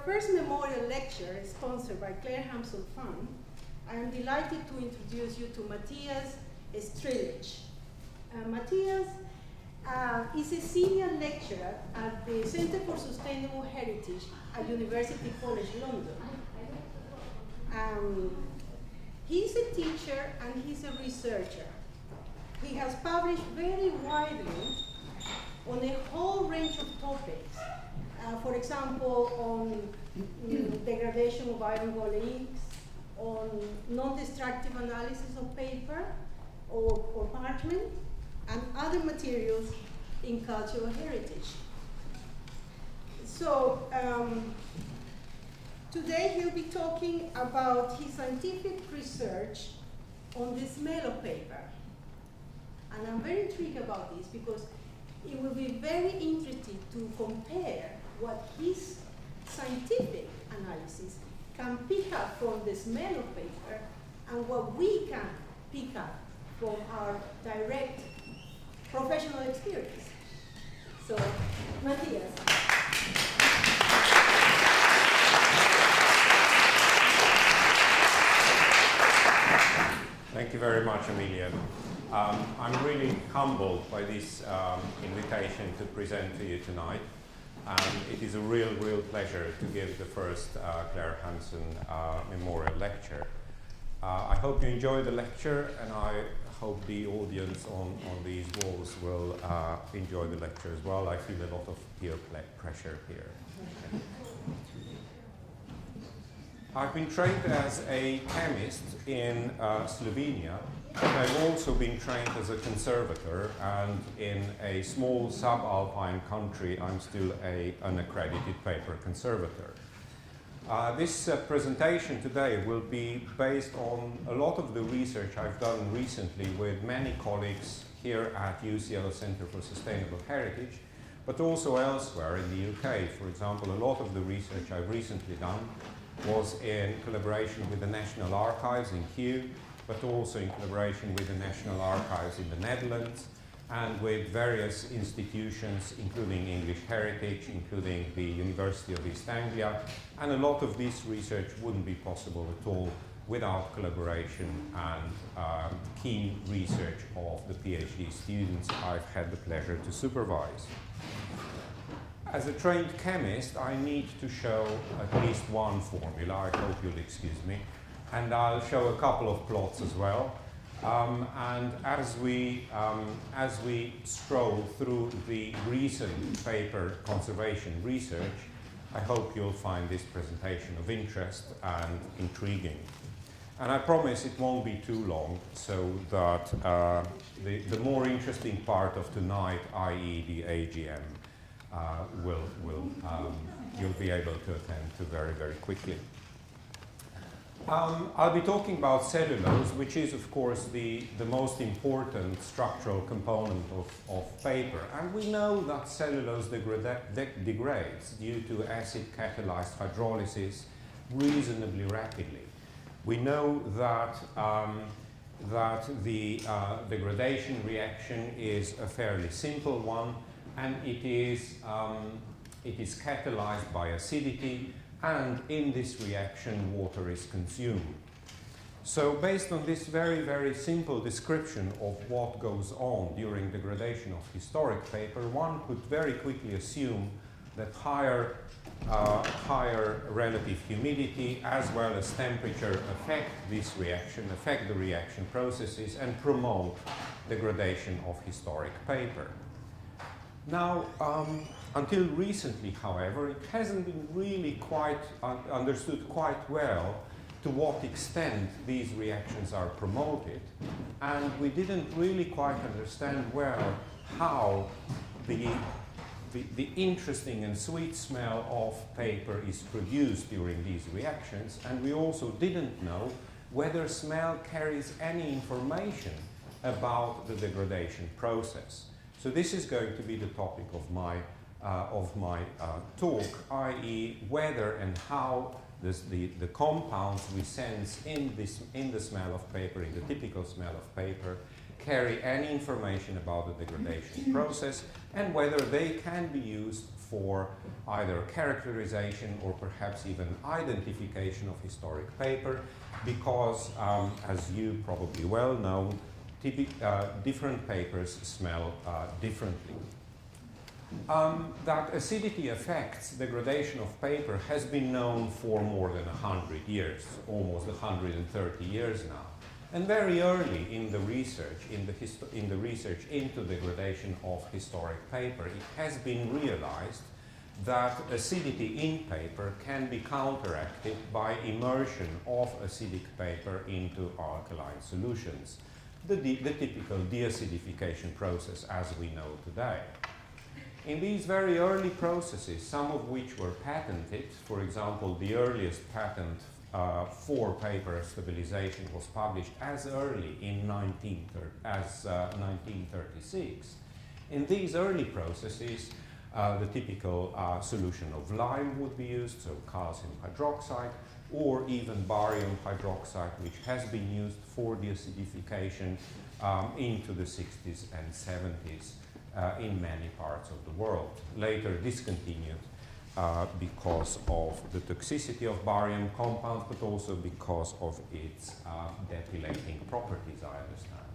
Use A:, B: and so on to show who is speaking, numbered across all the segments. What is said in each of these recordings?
A: first memorial lecture, sponsored by Claire Hampson Fund, I am delighted to introduce you to Matija Strlic. Matija is a senior lecturer at the Center for Sustainable Heritage at University College London. He's a teacher and he's a researcher. He has published very widely on a whole range of topics. For example, on degradation of iron gall inks, on non-destructive analysis of paper or parchment, and other materials in cultural heritage. So today he'll be talking about his scientific research on the smell of paper. And I'm very intrigued about this because it will be very interesting to compare what his scientific analysis can pick up from the smell of paper and what we can pick up from our direct professional experience. So, Matija.
B: Thank you very much, Amelia. I'm really humbled by this invitation to present to you tonight. It is a real pleasure to give the first Claire Hampson Memorial Lecture. I hope you enjoy the lecture, and I hope the audience on these walls will enjoy the lecture as well. I feel a lot of peer pressure here. I've been trained as a chemist in Slovenia. I've also been trained as a conservator, and in a small subalpine country, I'm still an unaccredited paper conservator. This presentation today will be based on a lot of the research I've done recently with many colleagues here at UCL Center for Sustainable Heritage, but also elsewhere in the UK. For example, a lot of the research I've recently done was in collaboration with the National Archives in Kew, but also in collaboration with the National Archives in the Netherlands and with various institutions, including English Heritage, including the University of East Anglia. And a lot of this research wouldn't be possible at all without collaboration and keen research of the PhD students I've had the pleasure to supervise. As a trained chemist, I need to show at least one formula. I hope you'll excuse me. And I'll show a couple of plots as well. And as we stroll through the recent paper conservation research, I hope you'll find this presentation of interest and intriguing. And I promise it won't be too long, so that the more interesting part of tonight, i.e. the AGM, you'll be able to attend to very quickly. I'll be talking about cellulose, which is, of course, the most important structural component of paper. And we know that cellulose degrades due to acid-catalyzed hydrolysis reasonably rapidly. We know that, the degradation reaction is a fairly simple one, and it is catalyzed by acidity, and in this reaction water is consumed. So based on this very simple description of what goes on during degradation of historic paper, one could very quickly assume that higher relative humidity as well as temperature affect this reaction, affect the reaction processes, and promote degradation of historic paper. Now, until recently, however, it hasn't been really quite understood quite well to what extent these reactions are promoted, and we didn't really quite understand well how the interesting and sweet smell of paper is produced during these reactions, and we also didn't know whether smell carries any information about the degradation process. So this is going to be the topic of my talk, i.e. whether and how the compounds we sense in the smell of paper, in the typical smell of paper, carry any information about the degradation process, and whether they can be used for either characterization or perhaps even identification of historic paper, because, as you probably well know, different papers smell differently. That acidity affects degradation of paper has been known for more than 100 years, almost 130 years now. And very early in the research, in the research into degradation of historic paper, it has been realized that acidity in paper can be counteracted by immersion of acidic paper into alkaline solutions, the typical deacidification process as we know today. In these very early processes, some of which were patented, for example, the earliest patent for paper stabilization was published as early in 1936. In these early processes, the typical solution of lime would be used, so calcium hydroxide, or even barium hydroxide, which has been used for deacidification into the 60s and 70s in many parts of the world. Later discontinued because of the toxicity of barium compounds, but also because of its depilating properties, I understand.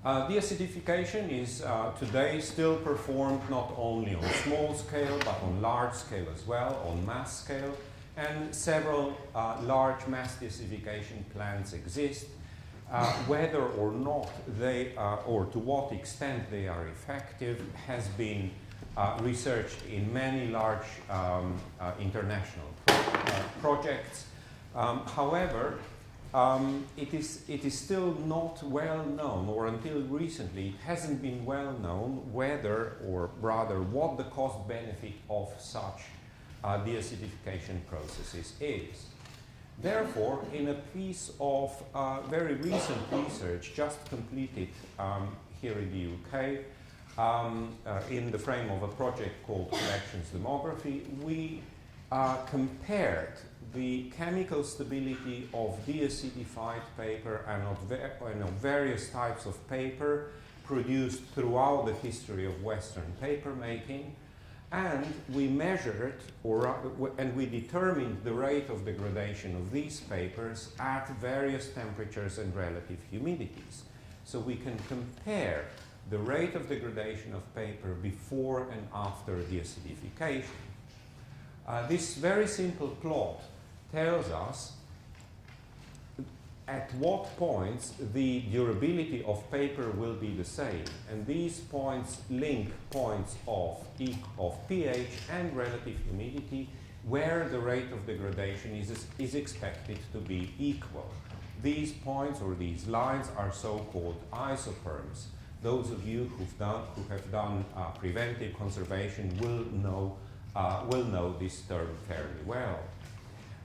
B: Deacidification is today still performed not only on small scale, but on large scale as well, on mass scale, and several large mass deacidification plants exist. Whether or not they or to what extent they are effective has been researched in many large international projects. However, it is still not well known, or until recently it hasn't been well known whether, or rather what the cost benefit of such deacidification processes is. Therefore, in a piece of very recent research just completed here in the UK, in the frame of a project called Collections Demography, we compared the chemical stability of deacidified paper and of various types of paper produced throughout the history of Western papermaking, and we measured, and we determined the rate of degradation of these papers at various temperatures and relative humidities. So we can compare the rate of degradation of paper before and after deacidification. This very simple plot tells us at what points the durability of paper will be the same. And these points link points of pH and relative humidity where the rate of degradation is expected to be equal. These points or these lines are so-called isotherms. Those of you who have done preventive conservation will know this term fairly well.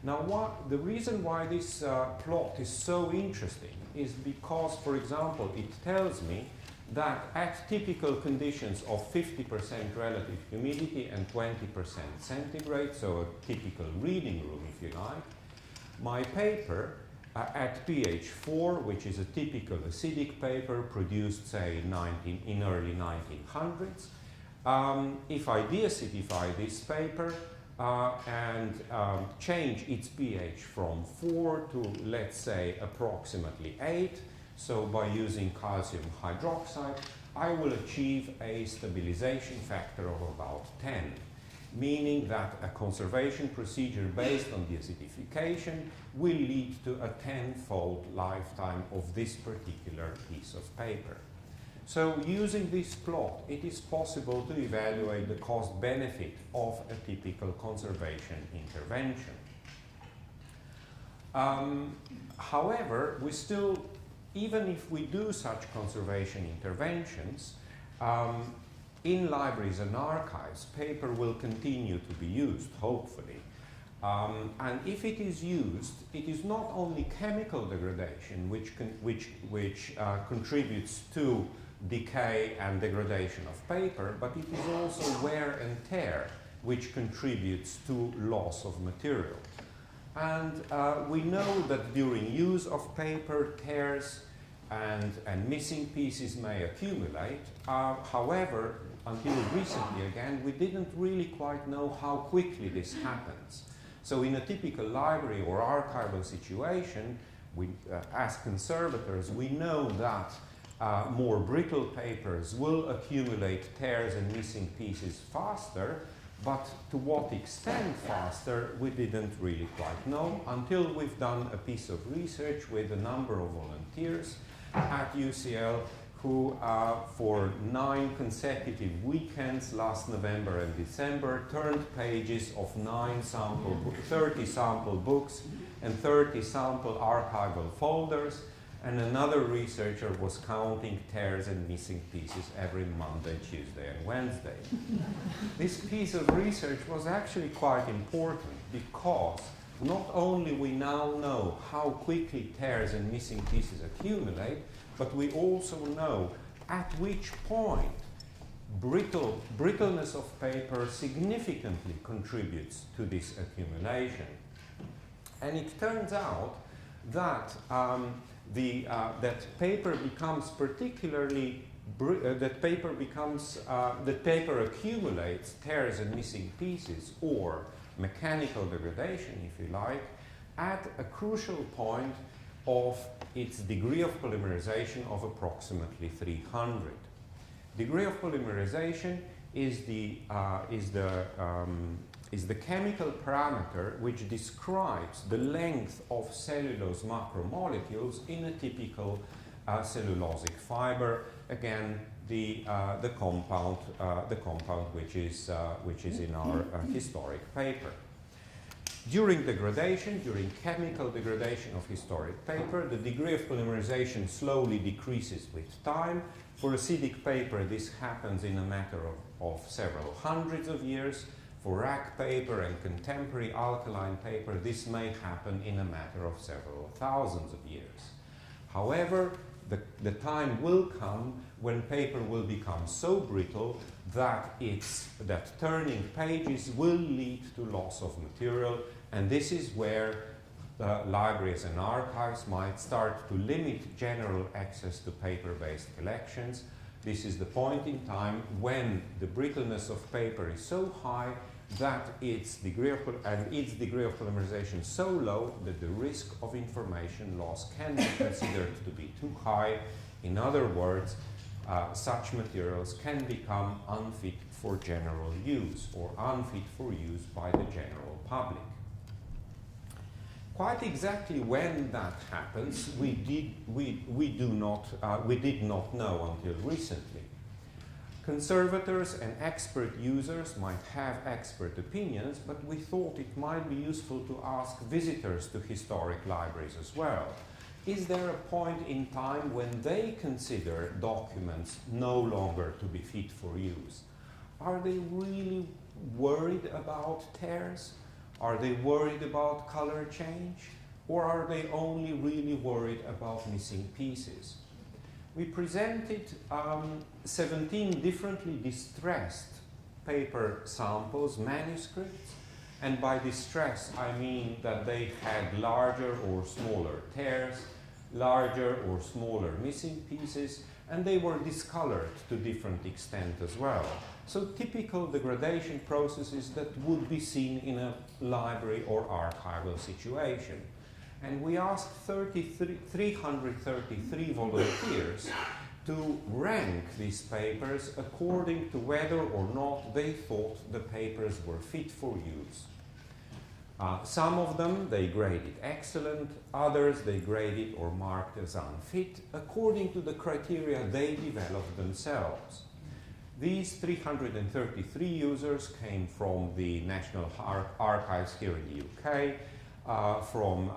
B: Now, the reason why this plot is so interesting is because, for example, it tells me that at typical conditions of 50% relative humidity and 20% centigrade, so a typical reading room, if you like, my paper at pH 4, which is a typical acidic paper produced, say, in early 1900s, if I deacidify this paper and change its pH from 4 to, let's say, approximately 8, so by using calcium hydroxide, I will achieve a stabilization factor of about 10, meaning that a conservation procedure based on deacidification will lead to a 10-fold lifetime of this particular piece of paper. So using this plot, it is possible to evaluate the cost benefit of a typical conservation intervention. However, we still, even if we do such conservation interventions, in libraries and archives, paper will continue to be used, hopefully. And if it is used, it is not only chemical degradation which contributes to decay and degradation of paper, but it is also wear and tear which contributes to loss of material. And we know that during use of paper, tears and missing pieces may accumulate. However, until recently again, we didn't really quite know how quickly this happens. So in a typical library or archival situation, we, as conservators, we know that more brittle papers will accumulate tears and missing pieces faster, but to what extent faster, we didn't really quite know until we've done a piece of research with a number of volunteers at UCL who, for 9 consecutive weekends last November and December, turned pages of 30 sample books and 30 sample archival folders, and another researcher was counting tears and missing pieces every Monday, Tuesday, and Wednesday. This piece of research was actually quite important because not only we now know how quickly tears and missing pieces accumulate, but we also know at which point brittleness of paper significantly contributes to this accumulation. And it turns out that that paper becomes particularly that paper accumulates tears and missing pieces, or mechanical degradation, if you like, at a crucial point of its degree of polymerization of approximately 300. Degree of polymerization is the chemical parameter which describes the length of cellulose macromolecules in a typical cellulosic fiber. Again, the compound which is in our historic paper. During degradation, during chemical degradation of historic paper, the degree of polymerization slowly decreases with time. For acidic paper, this happens in a matter of several hundreds of years. For rack paper and contemporary alkaline paper, this may happen in a matter of several thousands of years. However, the time will come when paper will become so brittle that turning pages will lead to loss of material, and this is where libraries and archives might start to limit general access to paper-based collections. This is the point in time when the brittleness of paper is so high that its degree of polymerization so low that the risk of information loss can be considered to be too high. In other words, such materials can become unfit for general use or unfit for use by the general public. Quite exactly when that happens, we did not know until recently. Conservators and expert users might have expert opinions, but we thought it might be useful to ask visitors to historic libraries as well. Is there a point in time when they consider documents no longer to be fit for use? Are they really worried about tears? Are they worried about color change? Or are they only really worried about missing pieces? We presented 17 differently distressed paper samples, manuscripts, and by distress I mean that they had larger or smaller tears, larger or smaller missing pieces, and they were discolored to different extent as well. So typical degradation processes that would be seen in a library or archival situation. And we asked 333 volunteers to rank these papers according to whether or not they thought the papers were fit for use. Some of them they graded excellent, others they graded or marked as unfit according to the criteria they developed themselves. These 333 users came from the National Archives here in the UK, from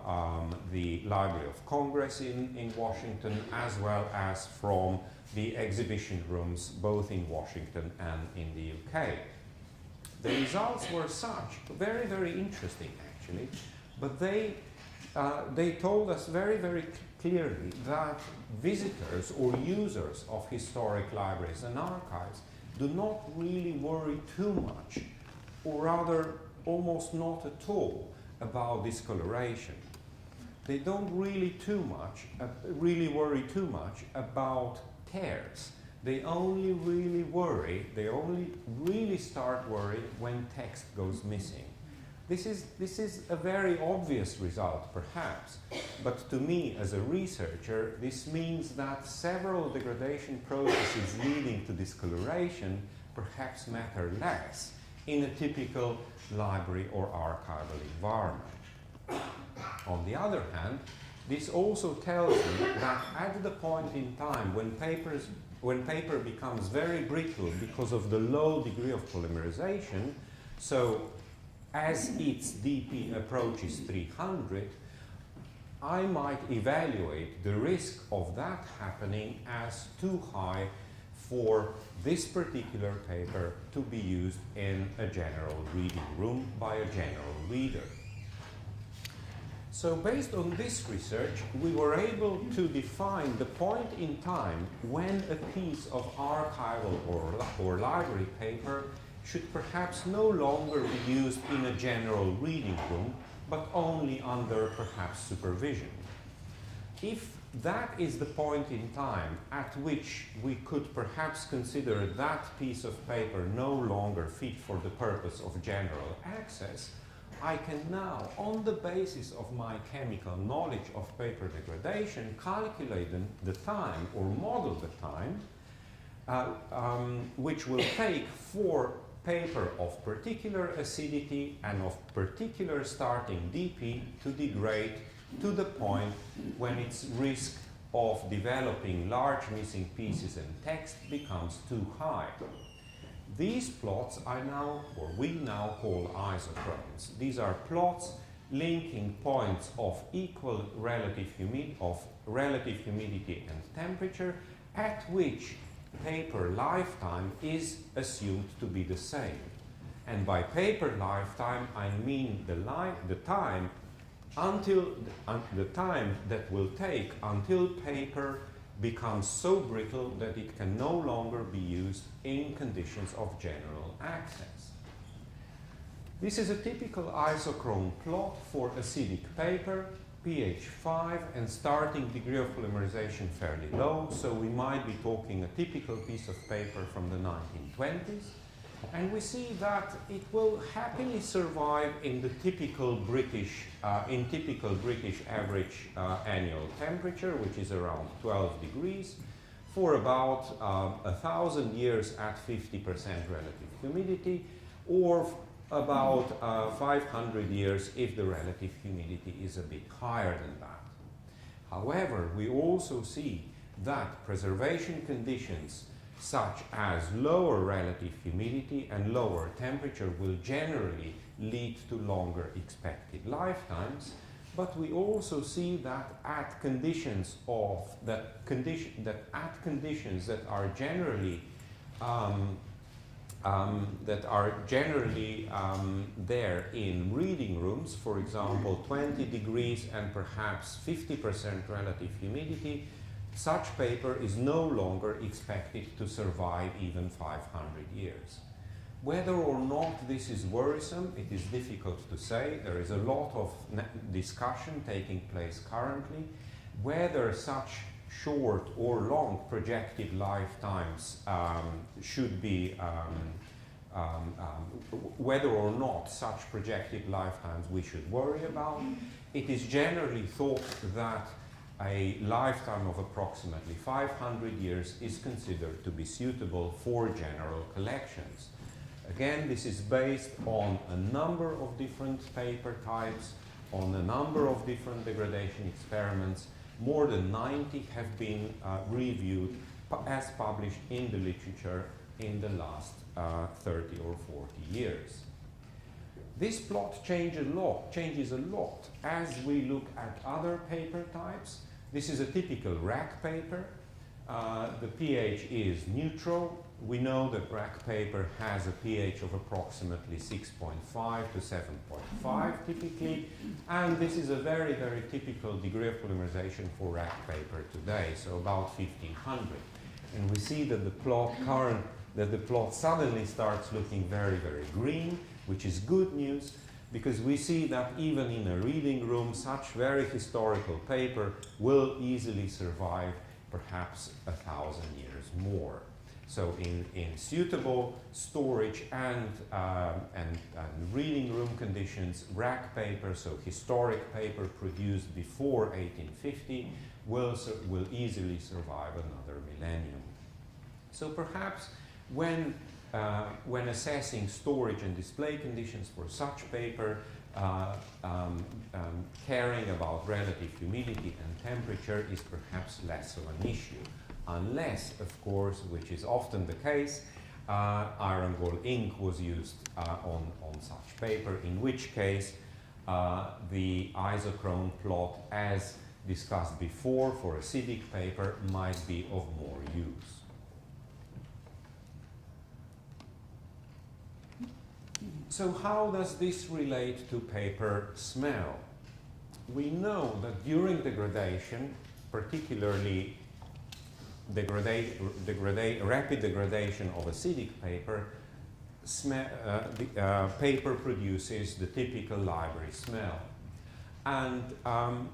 B: the Library of Congress in Washington, as well as from the exhibition rooms both in Washington and in the UK. The results were such, very, very interesting actually, but they told us very, very clearly that visitors or users of historic libraries and archives do not really worry too much, or rather almost not at all, about discoloration. They don't really worry too much about tears. they only really worry, they only really start worrying when text goes missing. This is a very obvious result, perhaps, but to me as a researcher, this means that several degradation processes leading to discoloration perhaps matter less in a typical library or archival environment. On the other hand, this also tells me that at the point in time when paper becomes very brittle because of the low degree of polymerization, so as its dP approaches 300, I might evaluate the risk of that happening as too high for this particular paper to be used in a general reading room by a general reader. So based on this research, we were able to define the point in time when a piece of archival or library paper should perhaps no longer be used in a general reading room, but only under perhaps supervision. If that is the point in time at which we could perhaps consider that piece of paper no longer fit for the purpose of general access, I can now, on the basis of my chemical knowledge of paper degradation, calculate the time or model the time which will take for paper of particular acidity and of particular starting dP to degrade to the point when its risk of developing large missing pieces and text becomes too high. These plots we now call isochromes. These are plots linking points of equal relative humidity and temperature at which paper lifetime is assumed to be the same. And by paper lifetime, I mean the time that will take until paper becomes so brittle that it can no longer be used in conditions of general access. This is a typical isochrone plot for acidic paper, pH 5 and starting degree of polymerization fairly low, so we might be talking a typical piece of paper from the 1920s. And we see that it will happily survive in the typical British average annual temperature, which is around 12 degrees, for about 1,000 years at 50% relative humidity, or about 500 years if the relative humidity is a bit higher than that. However, we also see that preservation conditions such as lower relative humidity and lower temperature will generally lead to longer expected lifetimes, but we also see that at conditions that are generally there in reading rooms, for example 20 degrees and perhaps 50% relative humidity, such paper is no longer expected to survive even 500 years. Whether or not this is worrisome, it is difficult to say. There is a lot of discussion taking place currently, whether such short or long projected lifetimes should be, whether or not such projected lifetimes we should worry about. It is generally thought that a lifetime of approximately 500 years is considered to be suitable for general collections. Again, this is based on a number of different paper types, on a number of different degradation experiments. More than 90 have been reviewed as published in the literature in the last 30 or 40 years. This plot changes a lot as we look at other paper types. This is a typical rack paper. The pH is neutral. We know that rack paper has a pH of approximately 6.5 to 7.5 typically, and this is a very, very typical degree of polymerization for rack paper today, so about 1500. And we see that the plot suddenly starts looking very, very green, which is good news, because we see that even in a reading room, such very historical paper will easily survive perhaps 1,000 years more. So in suitable storage and reading room conditions, rack paper, so historic paper produced before 1850, will easily survive another millennium. So perhaps when assessing storage and display conditions for such paper, caring about relative humidity and temperature is perhaps less of an issue. Unless, of course, which is often the case, iron gall ink was used on such paper, in which case the isochrone plot, as discussed before, for acidic paper might be of more use. So how does this relate to paper smell? We know that during degradation, particularly rapid degradation of acidic paper, paper produces the typical library smell. And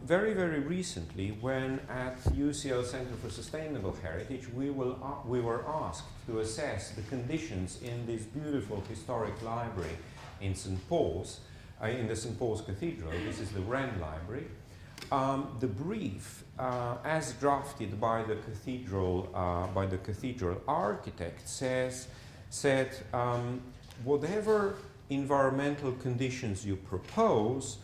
B: very, very recently, when at UCL Center for Sustainable Heritage, we were asked to assess the conditions in this beautiful historic library in St. Paul's, in the St. Paul's Cathedral. This is the Wren Library. The brief, as drafted by the cathedral architect, said whatever environmental conditions you propose,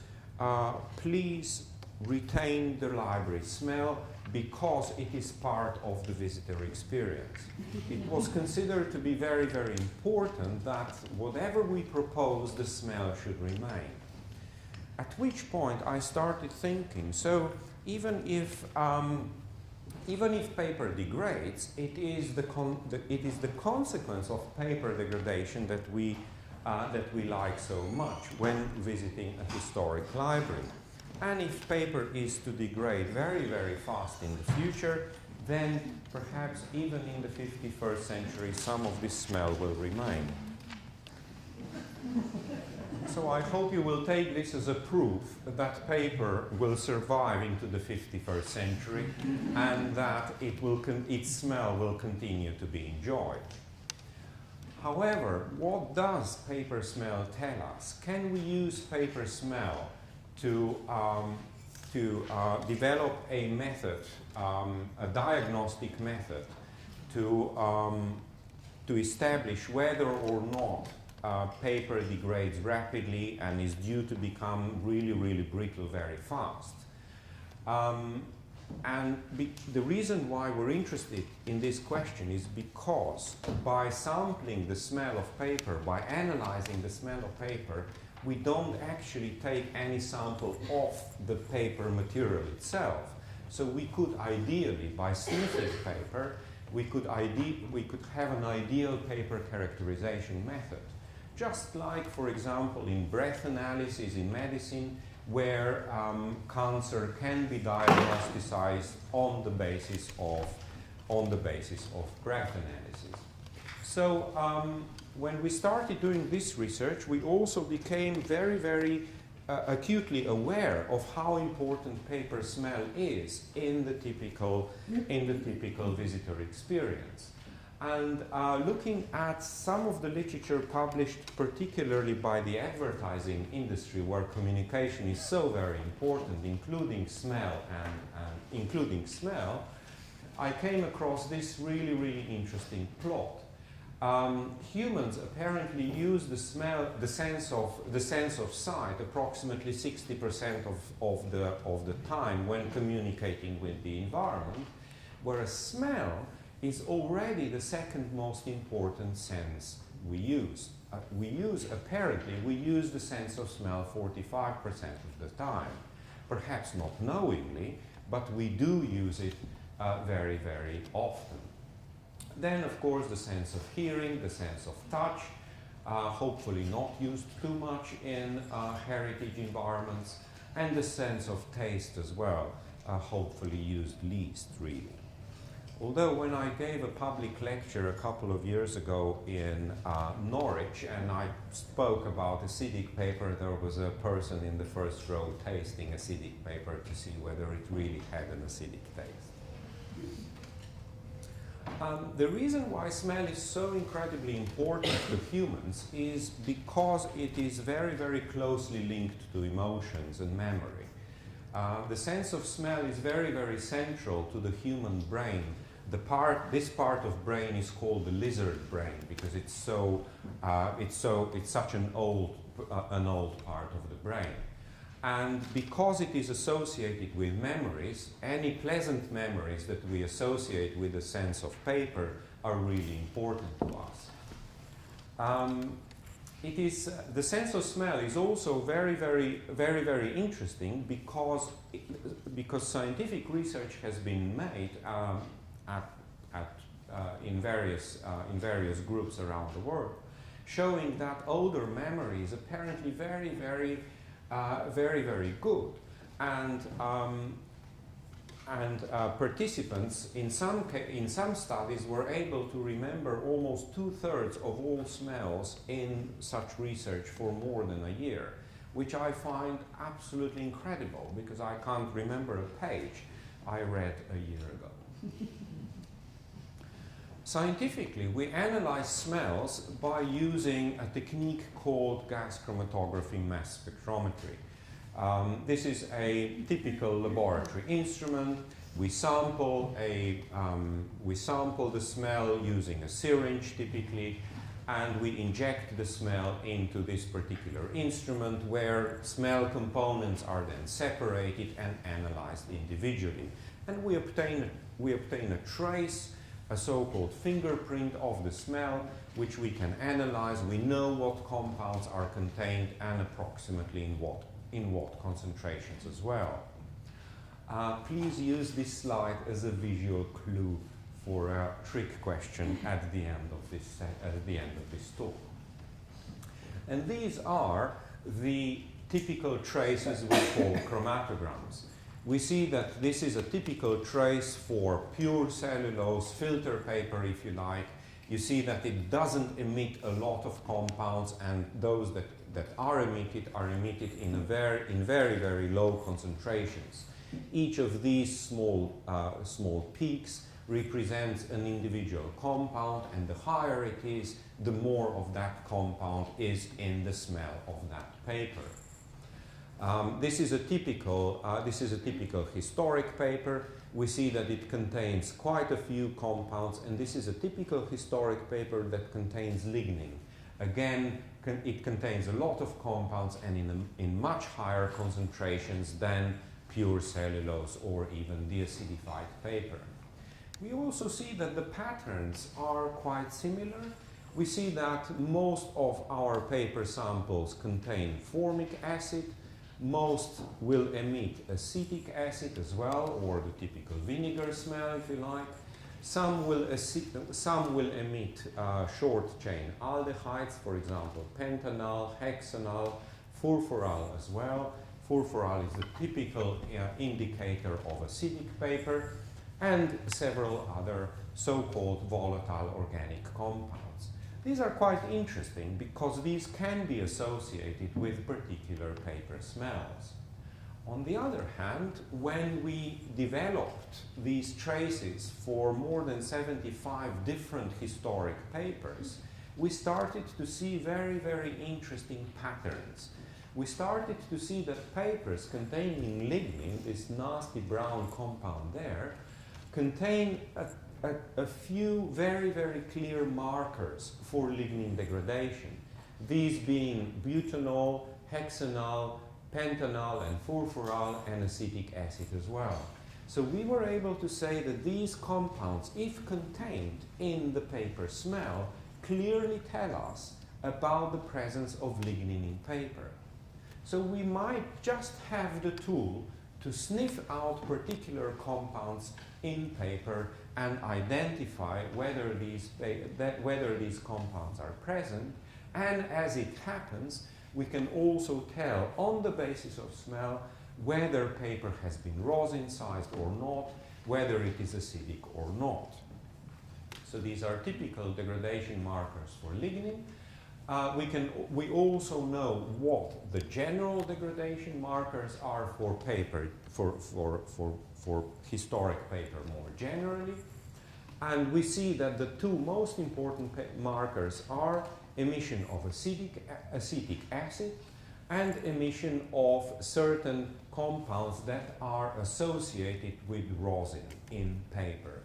B: please retain the library smell because it is part of the visitor experience. It was considered to be very, very important that whatever we propose, the smell should remain. At which point I started thinking, so even if paper degrades, it is the consequence of paper degradation that we like so much when visiting a historic library. And if paper is to degrade very, very fast in the future, then perhaps even in the 51st century, some of this smell will remain. So I hope you will take this as a proof that paper will survive into the 51st century and that its smell will continue to be enjoyed. However, what does paper smell tell us? Can we use paper smell to develop a method, a diagnostic method, to establish whether or not paper degrades rapidly and is due to become really, really brittle very fast? The reason why we're interested in this question is because by sampling the smell of paper, by analyzing the smell of paper, we don't actually take any sample of the paper material itself. So we could ideally, by sniffing paper, we could have an ideal paper characterization method. Just like, for example, in breath analysis in medicine, where cancer can be diagnosticized on the basis of breath analysis. So when we started doing this research, we also became very, very acutely aware of how important paper smell is in the typical visitor experience. And looking at some of the literature published particularly by the advertising industry, where communication is so very important, including smell, I came across this really, really interesting plot. Humans apparently use the sense of sight approximately 60% of the time when communicating with the environment, whereas smell is already the second most important sense we use. We use the sense of smell 45% of the time. Perhaps not knowingly, but we do use it very, very often. Then, of course, the sense of hearing, the sense of touch, hopefully not used too much in heritage environments, and the sense of taste as well, hopefully used least, really. Although when I gave a public lecture a couple of years ago in Norwich and I spoke about acidic paper, there was a person in the first row tasting acidic paper to see whether it really had an acidic taste. The reason why smell is so incredibly important to humans is because it is very, very closely linked to emotions and memory. The sense of smell is very, very central to the human brain. This part of brain is called the lizard brain because it's such an old part of the brain. And because it is associated with memories, any pleasant memories that we associate with the sense of paper are really important to us. The sense of smell is also very, very interesting because scientific research has been made in various groups around the world, showing that older memory is apparently very, very good, and participants in some studies were able to remember almost 2/3 of all smells in such research for more than a year, which I find absolutely incredible because I can't remember a page I read a year ago. Scientifically, we analyze smells by using a technique called gas chromatography mass spectrometry. This is a typical laboratory instrument. We sample the smell using a syringe typically, and we inject the smell into this particular instrument where smell components are then separated and analyzed individually. And we obtain a trace, a so-called fingerprint of the smell, which we can analyze. We know what compounds are contained and approximately in what concentrations as well. Please use this slide as a visual clue for a trick question at the end of this talk. And these are the typical traces we call chromatograms. We see that this is a typical trace for pure cellulose, filter paper if you like. You see that it doesn't emit a lot of compounds, and those that are emitted in very, very low concentrations. Each of these small peaks represents an individual compound, and the higher it is, the more of that compound is in the smell of that paper. This is a typical historic paper. We see that it contains quite a few compounds, and this is a typical historic paper that contains lignin. Again, it contains a lot of compounds and in much higher concentrations than pure cellulose or even deacidified paper. We also see that the patterns are quite similar. We see that most of our paper samples contain formic acid. Most will emit acetic acid as well, or the typical vinegar smell if you like. Some will emit short-chain aldehydes, for example, pentanal, hexanal, furfural as well. Furfural is the typical indicator of acidic paper, and several other so-called volatile organic compounds. These are quite interesting because these can be associated with particular paper smells. On the other hand, when we developed these traces for more than 75 different historic papers, we started to see very, very interesting patterns. We started to see that papers containing lignin, this nasty brown compound there, contain a few very, very clear markers for lignin degradation. These being butanol, hexanal, pentanal, and furfural, and acetic acid as well. So we were able to say that these compounds, if contained in the paper smell, clearly tell us about the presence of lignin in paper. So we might just have the tool to sniff out particular compounds in paper and identify whether these compounds are present. And as it happens, we can also tell on the basis of smell whether paper has been rosin-sized or not, whether it is acidic or not. So these are typical degradation markers for lignin. We also know what the general degradation markers are for paper, for historic paper more generally. And we see that the two most important markers are emission of acetic acid and emission of certain compounds that are associated with rosin in paper.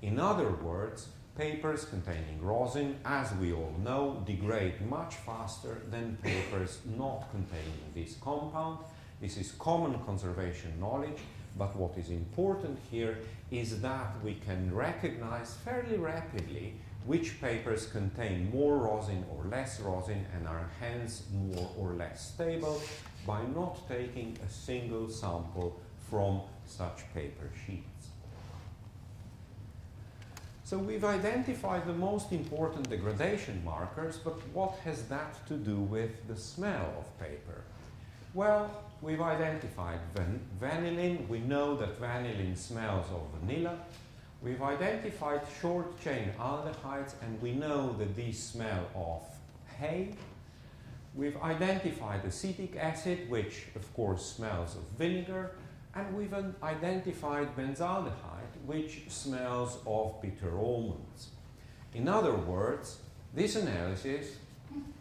B: In other words, papers containing rosin, as we all know, degrade much faster than papers not containing this compound. This is common conservation knowledge, but what is important here is that we can recognize fairly rapidly which papers contain more rosin or less rosin and are hence more or less stable by not taking a single sample from such paper sheets. So we've identified the most important degradation markers, but what has that to do with the smell of paper? Well, we've identified vanillin. We know that vanillin smells of vanilla. We've identified short-chain aldehydes, and we know that these smell of hay. We've identified acetic acid, which of course smells of vinegar, and we've identified benzaldehyde, which smells of bitter almonds. In other words, this analysis,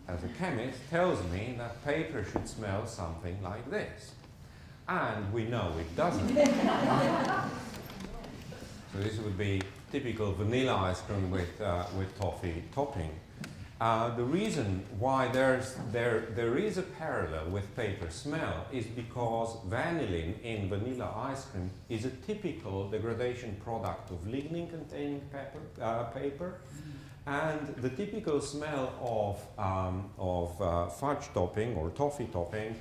B: as a chemist, tells me that paper should smell something like this. And we know it doesn't. So this would be typical vanilla ice cream with toffee topping. The reason why there is a parallel with paper smell is because vanillin in vanilla ice cream is a typical degradation product of lignin containing paper. And the typical smell of fudge topping or toffee topping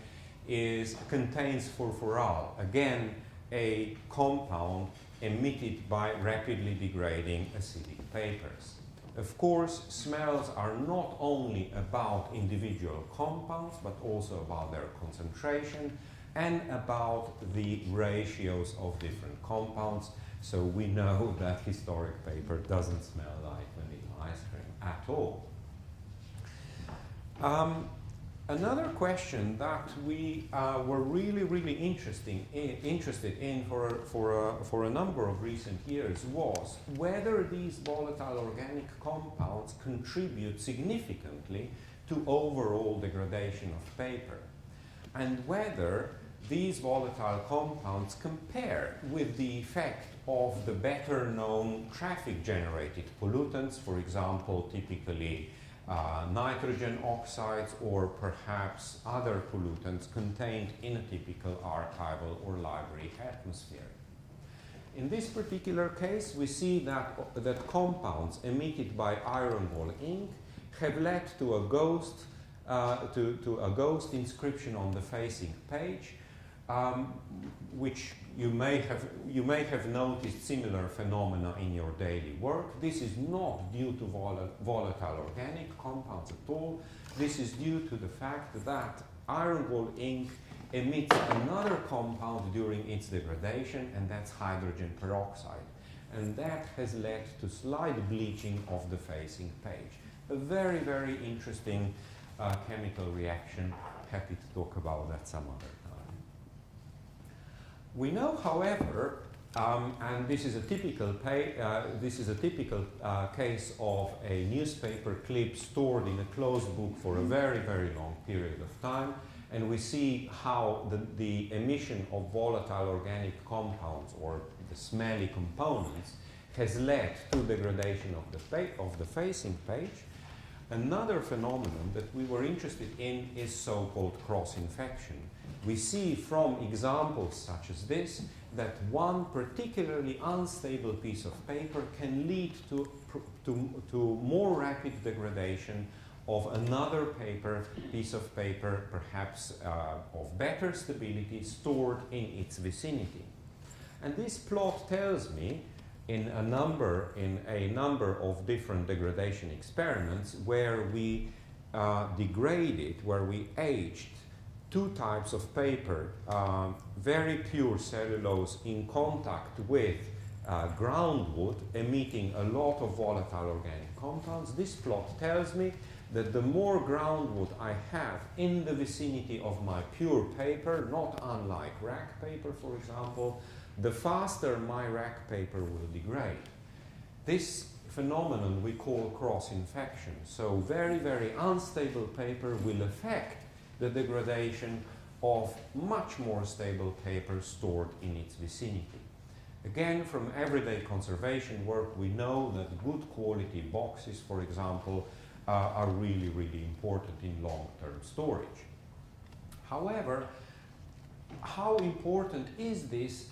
B: contains furfural, again a compound emitted by rapidly degrading acidic papers. Of course, smells are not only about individual compounds, but also about their concentration and about the ratios of different compounds. So we know that historic paper doesn't smell like vanilla ice cream at all. Another question that we were really interested in for a number of recent years was whether these volatile organic compounds contribute significantly to overall degradation of paper, and whether these volatile compounds compare with the effect of the better known traffic generated pollutants, for example, typically nitrogen oxides or perhaps other pollutants contained in a typical archival or library atmosphere. In this particular case, we see that compounds emitted by iron gall ink have led to a ghost inscription on the facing page, which you may have noticed similar phenomena in your daily work. This is not due to volatile organic compounds at all. This is due to the fact that iron gall ink emits another compound during its degradation, and that's hydrogen peroxide. And that has led to slight bleaching of the facing page. A very interesting chemical reaction. Happy to talk about that some other time. We know, however, and this is a typical case of a newspaper clip stored in a closed book for a very long period of time, and we see how the emission of volatile organic compounds, or the smelly components, has led to degradation of the facing page. Another phenomenon that we were interested in is so-called cross-infection. We see from examples such as this that one particularly unstable piece of paper can lead to more rapid degradation of another piece of paper, perhaps of better stability, stored in its vicinity. And this plot tells me in a number of different degradation experiments where we degraded, where we aged two types of paper, very pure cellulose in contact with groundwood, emitting a lot of volatile organic compounds. This plot tells me that the more groundwood I have in the vicinity of my pure paper, not unlike rack paper, for example, the faster my rack paper will degrade. this phenomenon we call cross-infection. So very, very unstable paper will affect the degradation of much more stable paper stored in its vicinity. Again, from everyday conservation work, we know that good quality boxes, for example, are really, really important in long-term storage. However, how important is this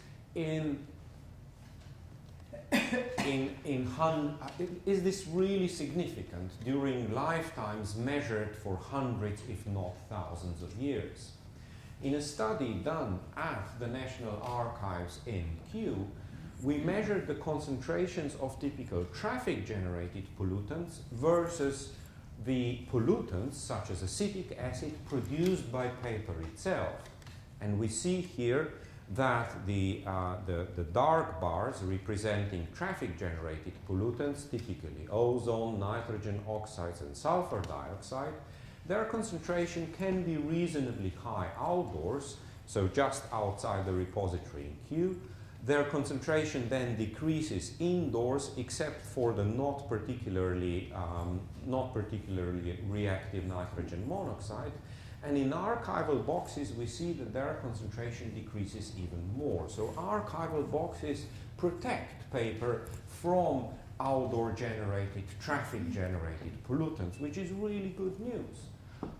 B: is this really significant during lifetimes measured for hundreds, if not thousands of years? In a study done at the National Archives in Kew, we measured the concentrations of typical traffic-generated pollutants versus the pollutants, such as acetic acid, produced by paper itself. And we see here that the dark bars representing traffic-generated pollutants, typically ozone, nitrogen oxides, and sulfur dioxide, their concentration can be reasonably high outdoors, so just outside the repository in Kew. Their concentration then decreases indoors, except for the not particularly reactive nitrogen monoxide. And in archival boxes, we see that their concentration decreases even more. So archival boxes protect paper from outdoor-generated, traffic-generated pollutants, which is really good news.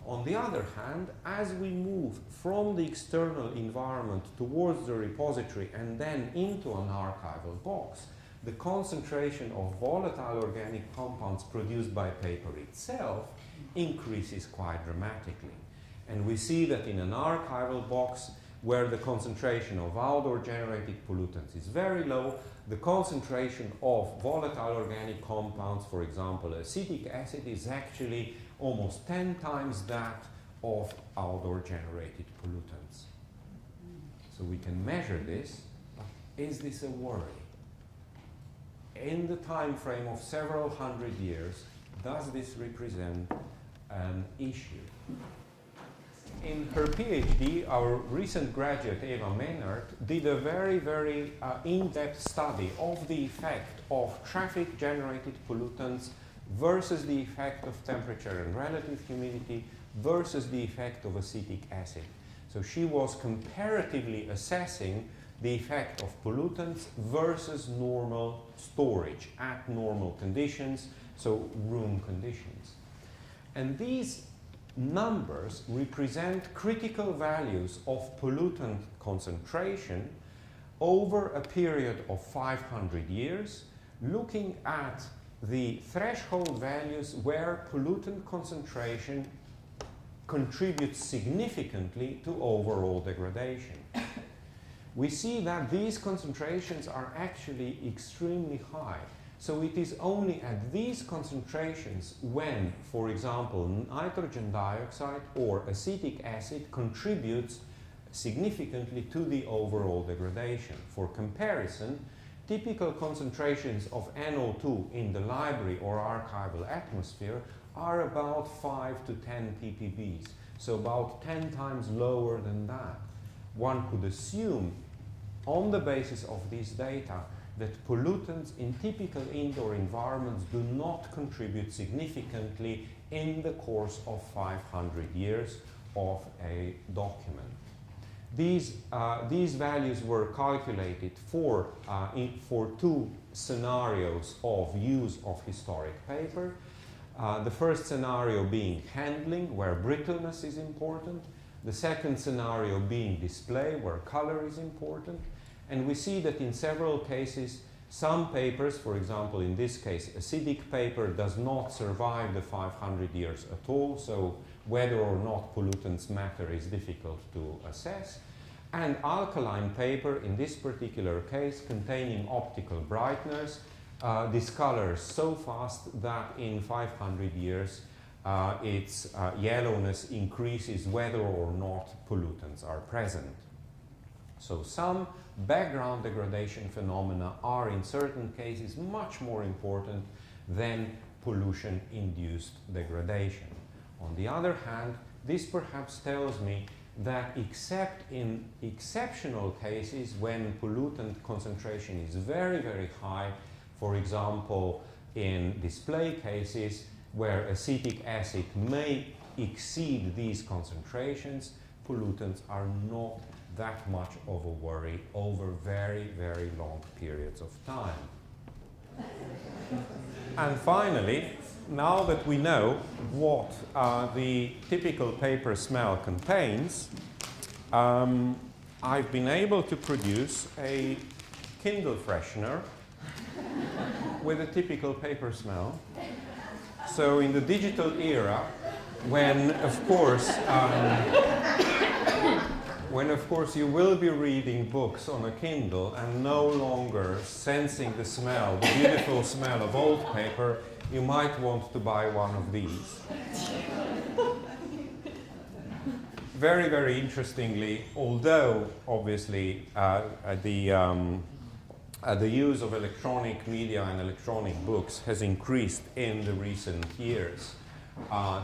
B: On the other hand, as we move from the external environment towards the repository and then into an archival box, the concentration of volatile organic compounds produced by paper itself increases quite dramatically. And we see that in an archival box where the concentration of outdoor-generated pollutants is very low, the concentration of volatile organic compounds, for example, acetic acid, is actually almost 10 times that of outdoor-generated pollutants. So we can measure this, but is this a worry? In the time frame of several hundred years, does this represent an issue? In her PhD, our recent graduate, Eva Maynard, did a very, very in-depth study of the effect of traffic-generated pollutants versus the effect of temperature and relative humidity versus the effect of acetic acid. So she was comparatively assessing the effect of pollutants versus normal storage at normal conditions, so room conditions. And these numbers represent critical values of pollutant concentration over a period of 500 years, looking at the threshold values where pollutant concentration contributes significantly to overall degradation. We see that these concentrations are actually extremely high. So it is only at these concentrations when, for example, nitrogen dioxide or acetic acid contributes significantly to the overall degradation. For comparison, typical concentrations of NO2 in the library or archival atmosphere are about 5 to 10 ppbs, so about 10 times lower than that. One could assume, on the basis of these data, that pollutants in typical indoor environments do not contribute significantly in the course of 500 years of a document. These values were calculated for two scenarios of use of historic paper. The first scenario being handling, where brittleness is important. The second scenario being display, where color is important. And we see that in several cases, some papers, for example, in this case, acidic paper does not survive the 500 years at all, so whether or not pollutants matter is difficult to assess. And alkaline paper, in this particular case, containing optical brighteners, discolors so fast that in 500 years its yellowness increases whether or not pollutants are present. So some background degradation phenomena are in certain cases much more important than pollution-induced degradation. On the other hand, this perhaps tells me that except in exceptional cases when pollutant concentration is very, very high, For example, in display cases where acetic acid may exceed these concentrations, pollutants are not that much of a worry over very, very long periods of time. And finally, now that we know what the typical paper smell contains, I've been able to produce a Kindle freshener with a typical paper smell. So in the digital era, when of course you will be reading books on a Kindle and no longer sensing the smell, the beautiful smell of old paper, you might want to buy one of these. Very, very interestingly, although obviously the use of electronic media and electronic books has increased in the recent years,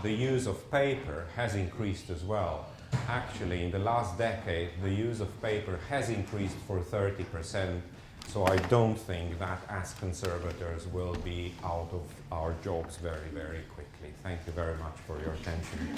B: the use of paper has increased as well. Actually, in the last decade, the use of paper has increased for 30%, so I don't think that as conservators will be out of our jobs very, very quickly. Thank you very much for your attention.